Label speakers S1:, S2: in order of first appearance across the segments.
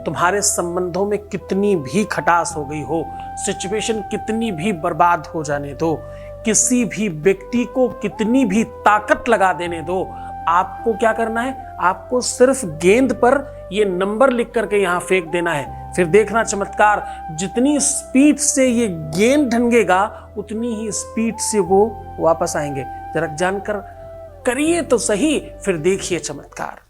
S1: तुम्हारे संबंधों में कितनी भी खटास हो गई हो, सिचुएशन कितनी भी बर्बाद हो जाने दो, किसी भी व्यक्ति को कितनी भी ताकत लगा देने दो, आपको क्या करना है? आपको सिर्फ गेंद पर ये नंबर लिख करके यहां फेंक देना है। फिर देखना चमत्कार, जितनी स्पीड से ये गेंद ढंगेगा उतनी ही स्पीड से वो वापस आएंगे। जरा जानकर करिए तो सही, फिर देखिए चमत्कार।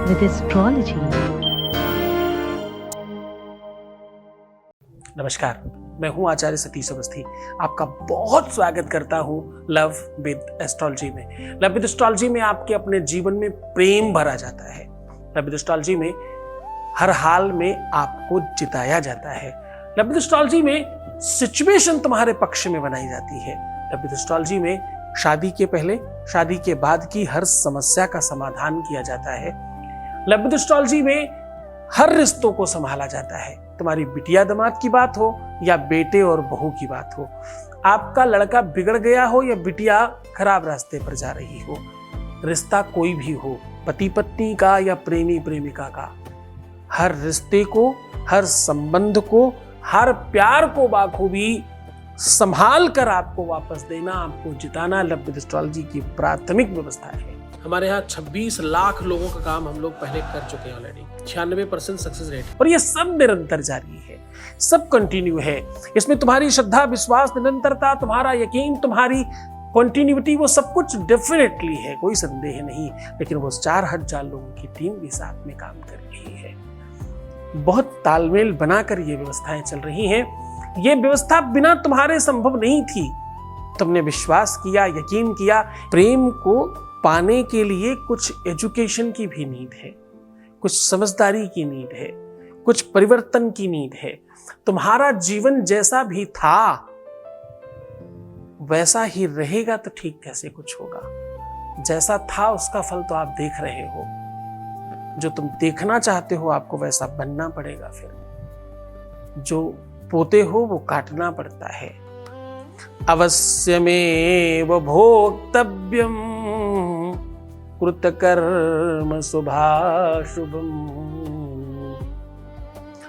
S2: With astrology.
S1: नमस्कार, मैं हूं आचार्य सतीश अवस्थी। आपका बहुत स्वागत करता हूं लव विद एस्ट्रोलॉजी में। लव विद एस्ट्रोलॉजी में आपके अपने जीवन में प्रेम भरा जाता है। लव विद एस्ट्रोलॉजी में हर हाल में आपको जिताया जाता है। लव विद एस्ट्रोलॉजी में सिचुएशन तुम्हारे पक्ष में बनाई जाती है। लव विद एस्ट्रोलॉजी में शादी के पहले, शादी के बाद की हर समस्या का समाधान किया जाता है। लव विद एस्ट्रोलॉजी में हर रिश्तों को संभाला जाता है। तुम्हारी बिटिया दामाद की बात हो या बेटे और बहू की बात हो, आपका लड़का बिगड़ गया हो या बिटिया खराब रास्ते पर जा रही हो, रिश्ता कोई भी हो, पति पत्नी का या प्रेमी प्रेमिका का, हर रिश्ते को, हर संबंध को, हर प्यार को बाखूबी संभाल कर आपको वापस देना, आपको जिताना लव विद एस्ट्रोलॉजी की प्राथमिक व्यवस्था है। हमारे यहाँ 26 लाख लोगों का काम हम लोग पहले कर चुके हैं ऑलरेडी। 96% सक्सेस रेट, और ये सब निरंतर जारी है, सब कंटिन्यू है। इसमें तुम्हारी श्रद्धा, विश्वास, निरंतरता, तुम्हारा यकीन, तुम्हारी कंटिन्यूटी, वो सब कुछ डेफिनेटली है, कोई संदेह नहीं। लेकिन वो 4000 लोगों की टीम भी साथ में काम कर रही है। बहुत तालमेल बनाकर ये व्यवस्थाएं चल रही हैं। ये व्यवस्था बिना तुम्हारे संभव नहीं थी। तुमने विश्वास किया, यकीन किया। प्रेम को पाने के लिए कुछ एजुकेशन की भी नीड है, कुछ समझदारी की नीड है, कुछ परिवर्तन की नीड है। तुम्हारा जीवन जैसा भी था वैसा ही रहेगा तो ठीक कैसे कुछ होगा? जैसा था उसका फल तो आप देख रहे हो। जो तुम देखना चाहते हो आपको वैसा बनना पड़ेगा। फिर जो बोते हो वो काटना पड़ता है। अवश्यमेव भोक्तव्यम कृतकर्म शुभाशुभम।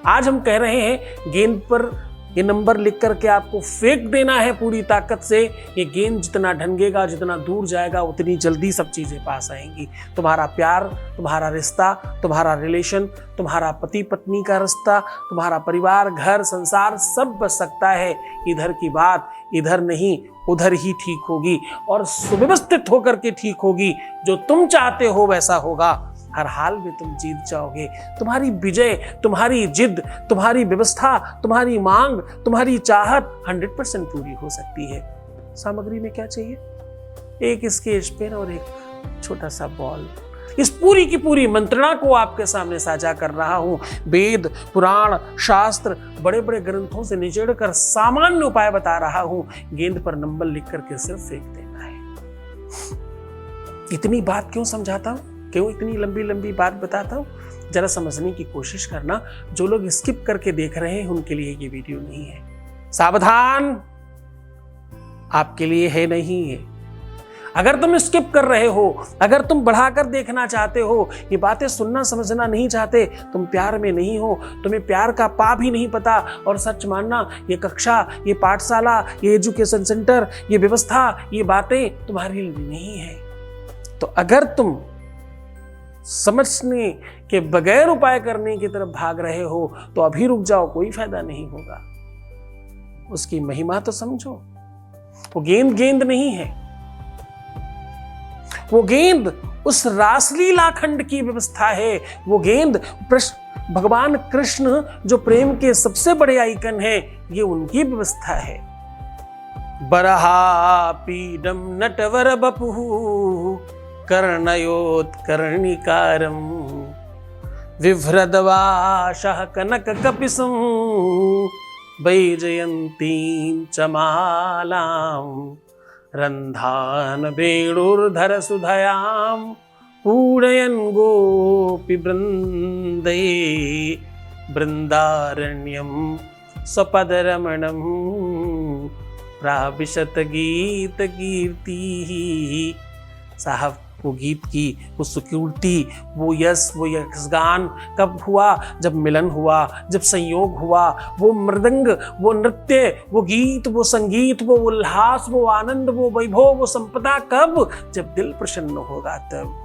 S1: आज हम कह रहे हैं गेंद पर ये नंबर लिख करके आपको फेंक देना है पूरी ताकत से। ये गेंद जितना ढंगेगा, जितना दूर जाएगा, उतनी जल्दी सब चीजें पास आएंगी। तुम्हारा प्यार, तुम्हारा रिश्ता, तुम्हारा रिलेशन, तुम्हारा पति पत्नी का रिश्ता, तुम्हारा परिवार, घर, संसार, सब बच सकता है। इधर की बात इधर नहीं उधर ही ठीक होगी, और सुव्यवस्थित होकर के ठीक होगी। जो तुम चाहते हो वैसा होगा। हर हाल में तुम जीत जाओगे। तुम्हारी विजय, तुम्हारी जिद, तुम्हारी व्यवस्था, तुम्हारी मांग, तुम्हारी चाहत 100% पूरी हो सकती है। सामग्री में क्या चाहिए? एक स्केच पेन और एक छोटा सा बॉल। इस पूरी की पूरी मंत्रणा को आपके सामने साझा कर रहा हूं। वेद, पुराण, शास्त्र, बड़े बड़े ग्रंथों से निचोड़ कर सामान्य उपाय बता रहा हूं। गेंद पर नंबर लिख करके सिर्फ फेंक देना है। इतनी बात क्यों समझाता हूं? क्यों इतनी लंबी लंबी बात बताता हूं? जरा समझने की कोशिश करना। जो लोग स्किप करके देख रहे हैं उनके लिए ये वीडियो नहीं है। सावधान, आपके लिए है नहीं है। अगर तुम स्किप कर रहे हो, अगर तुम बढ़ाकर देखना चाहते हो, ये बातें सुनना समझना नहीं चाहते, तुम प्यार में नहीं हो, तुम्हें प्यार का पा भी नहीं पता, और सच मानना ये कक्षा, ये पाठशाला, ये एजुकेशन सेंटर, ये व्यवस्था, ये बातें तुम्हारे लिए नहीं है। तो अगर तुम समझने के बगैर उपाय करने की तरफ भाग रहे हो तो अभी रुक जाओ, कोई फायदा नहीं होगा। उसकी महिमा तो समझो। वो गेंद गेंद नहीं है, वो गेंद उस रासलीला खंड की व्यवस्था है। वो गेंद भगवान कृष्ण जो प्रेम के सबसे बड़े आइकन है, ये उनकी व्यवस्था है। बरहा पीडम नटवर बपुः कर्णयोत्कर्णिकारं विभ्रदवाशः कनककपिशं वैजयन्तीं च मालां रन्धान वेणुर्धर सुधयां पूरयन् गोपीवृन्दै बृन्दारण्यं स्वपदरमणं प्राविशत गीत कीर्तिः। साहब, वो गीत की, वो सिक्योरिटी, वो यश, वो यशगान कब हुआ? जब मिलन हुआ, जब संयोग हुआ। वो मृदंग, वो नृत्य, वो गीत, वो संगीत, वो उल्लास, वो आनंद, वो वैभव, वो संपदा कब? जब दिल प्रसन्न होगा तब।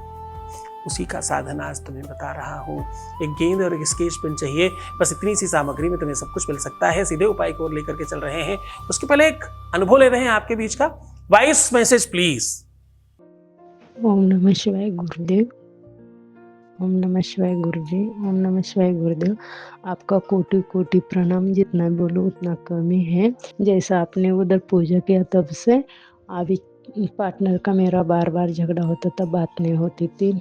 S1: उसी का साधन आज तुम्हें बता रहा हूँ। एक गेंद और एक स्केच पेन चाहिए, बस इतनी सी सामग्री में तुम्हें सब कुछ मिल सकता है। सीधे उपाय की ओर लेकर के चल रहे हैं। उसके पहले एक अनुभव ले रहे हैं आपके बीच का। Voice message please.
S3: ओम नमः शिवाय गुरुदेव। ओम नमः शिवाय गुरुजी। ओम नमः शिवाय गुरुदेव। आपका कोटि कोटि प्रणाम। जितना बोलो उतना कम ही है। जैसा आपने उधर पूजा किया तब से अभी पार्टनर का मेरा बार बार झगड़ा होता था, बात नहीं होती थी।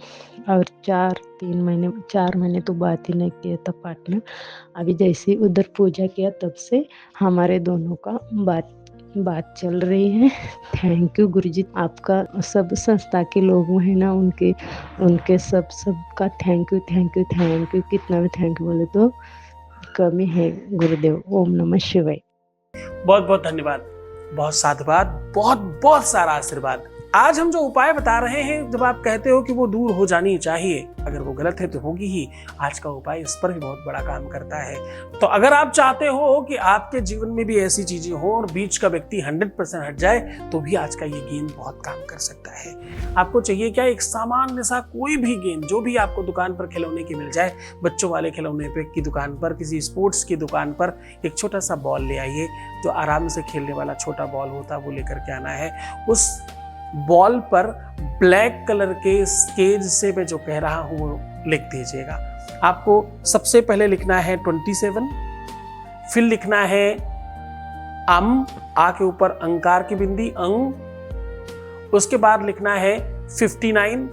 S3: और 4 महीने तो बात ही नहीं किया था पार्टनर। अभी जैसे उधर पूजा किया तब से हमारे दोनों का बात चल रही है। थैंक यू गुरुजी। आपका सब संस्था के लोग हैं ना, उनके सब का थैंक यू। कितना भी थैंक यू बोले तो कमी है गुरुदेव। ओम नमः शिवाय।
S1: बहुत बहुत धन्यवाद, बहुत साधुवाद, बहुत बहुत सारा आशीर्वाद। आज हम जो उपाय बता रहे हैं, जब आप कहते हो कि वो दूर हो जानी चाहिए, अगर वो गलत है तो होगी ही। आज का उपाय इस पर भी बहुत बड़ा काम करता है। तो अगर आप चाहते हो कि आपके जीवन में भी ऐसी चीजें हो और बीच का व्यक्ति 100% हट जाए, तो भी आज का ये गेंद बहुत काम कर सकता है। आपको चाहिए क्या? एक सामान्य सा कोई भी गेंद, जो भी आपको दुकान पर खिलौने की मिल जाए, बच्चों वाले खिलौने पे की दुकान पर, किसी स्पोर्ट्स की दुकान पर एक छोटा सा बॉल ले आइए। जो आराम से खेलने वाला छोटा बॉल होता है वो लेकर के आना है। उस बॉल पर ब्लैक कलर के स्केच से मैं जो कह रहा हूं वो लिख दीजिएगा। आपको सबसे पहले लिखना है 27, फिर लिखना है अम, आ के ऊपर अंकार की बिंदी अंग। उसके बाद लिखना है 59,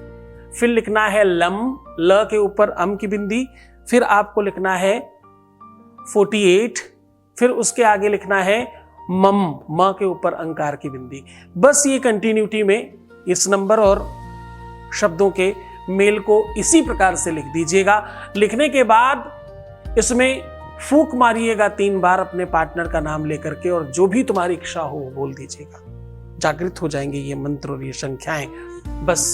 S1: फिर लिखना है लम, ल के ऊपर अम की बिंदी। फिर आपको लिखना है 48, फिर उसके आगे लिखना है मम, म के ऊपर अंकार की बिंदी। बस ये कंटिन्यूटी में इस नंबर और शब्दों के मेल को इसी प्रकार से लिख दीजिएगा। लिखने के बाद इसमें फूंक मारिएगा 3 बार अपने पार्टनर का नाम लेकर के, और जो भी तुम्हारी इच्छा हो वो बोल दीजिएगा। जागृत हो जाएंगे ये मंत्र और ये संख्याएं। बस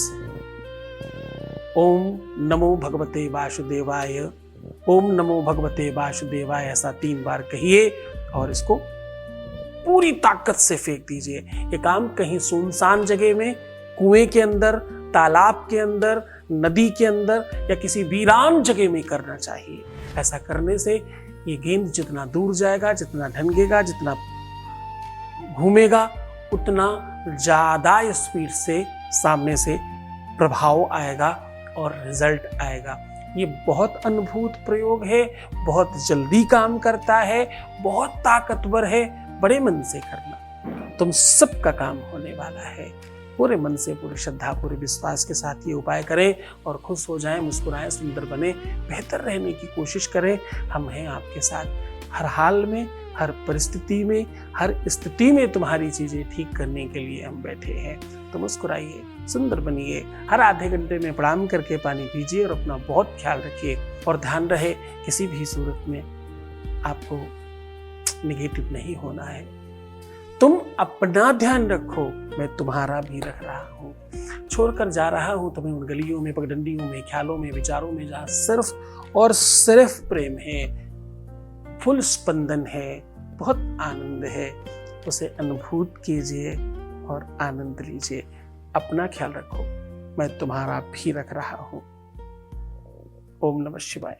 S1: ओम नमो भगवते वासुदेवाय, ओम नमो भगवते वासुदेवाय, ऐसा 3 बार कहिए और इसको पूरी ताकत से फेंक दीजिए। ये काम कहीं सुनसान जगह में, कुएं के अंदर, तालाब के अंदर, नदी के अंदर या किसी वीरान जगह में करना चाहिए। ऐसा करने से ये गेंद जितना दूर जाएगा, जितना ढंगेगा, जितना घूमेगा, उतना ज्यादा स्पीड से सामने से प्रभाव आएगा और रिजल्ट आएगा। ये बहुत अद्भुत प्रयोग है, बहुत जल्दी काम करता है, बहुत ताकतवर है। बड़े मन से करना, तुम सबका काम होने वाला है। पूरे मन से, पूरी श्रद्धा, पूरे विश्वास के साथ ये उपाय करें और खुश हो जाएं, मुस्कुराएं, सुंदर बने, बेहतर रहने की कोशिश करें। हम हैं आपके साथ हर हाल में, हर परिस्थिति में, हर स्थिति में तुम्हारी चीजें ठीक करने के लिए हम बैठे हैं। तो मुस्कुराइए, सुंदर बनिए, हर आधे घंटे में प्रणाम करके पानी पीजिए और अपना बहुत ख्याल रखिए। और ध्यान रहे किसी भी सूरत में आपको निगेटिव नहीं होना है। तुम अपना ध्यान रखो, मैं तुम्हारा भी रख रहा हूं। छोड़कर जा रहा हूं तुम्हें उन गलियों में, पगडंडियों में, ख्यालों में, विचारों में, जहां सिर्फ और सिर्फ प्रेम है, फुल स्पंदन है, बहुत आनंद है। उसे अनुभूत कीजिए और आनंद लीजिए। अपना ख्याल रखो, मैं तुम्हारा भी रख रहा हूं। ओम नमः शिवाय।